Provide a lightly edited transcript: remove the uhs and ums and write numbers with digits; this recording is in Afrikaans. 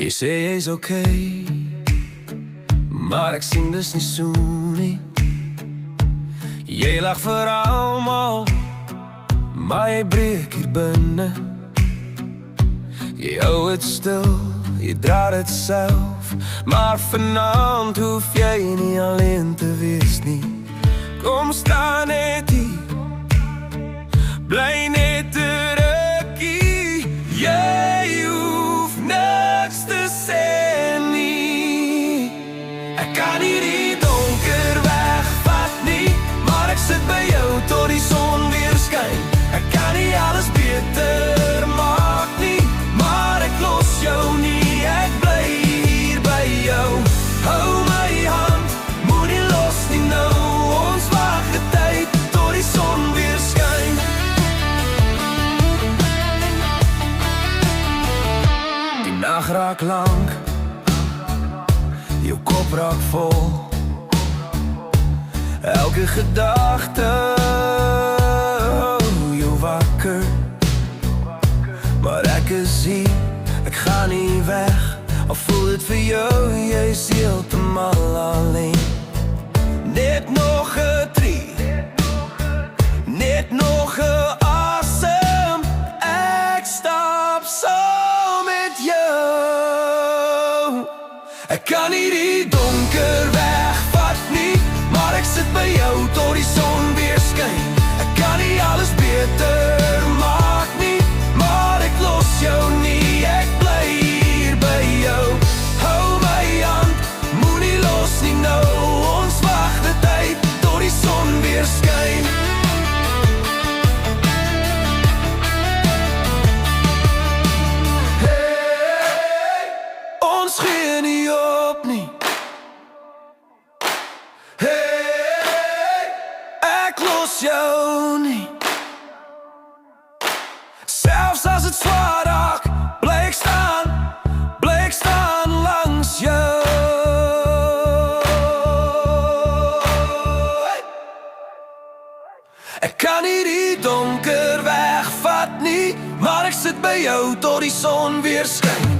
Jy sê jy's okay, maar ek sien dis nie so nie. Jy lag vir almal, maar jy breek hier binne. Jy hou het stil, jy dra dit self, maar vanaand hoef jy nie alleen te wees nie. Kom staan net hier, bly net rukkie. Jy hoef niks te sê nie. Ek kan nie die donker wegvat nie, maar ek sit by jou tot die son weer skyn. Ek kan nie alles beter maak nie, maar ek los jou nie. Ek bly hier by jou. Hou my hand, moenie los nie nou. Ons wag die tyd tot die son weer skyn. Die nag raak lang, jou kop raak vol. Elke gedagte hou jou wakker. Maar ek is hier, ek ga nie weg. Al voel het vir jou, jy is heeltemal alleen. Net nog 'n tree, net nog 'n asem. Ek stap saam met jou. Ek kan nie die donker wegvat nie, maar ek sit by jou tot die son weer skyn. Ek kan nie alles beter maak nie, maar ek los jou nie. Ek bly hier by jou. Hou my hand, moenie los nie nou. Ons wag die tyd tot die son weer skyn. Hey, ons gee nie op nie. Hey, ek los jou nie. Selfs as het zwaar raak, bly ek staan langs jou. Ek kan nie die donker wegvat nie, maar ek sit by jou tot die son weer skyn.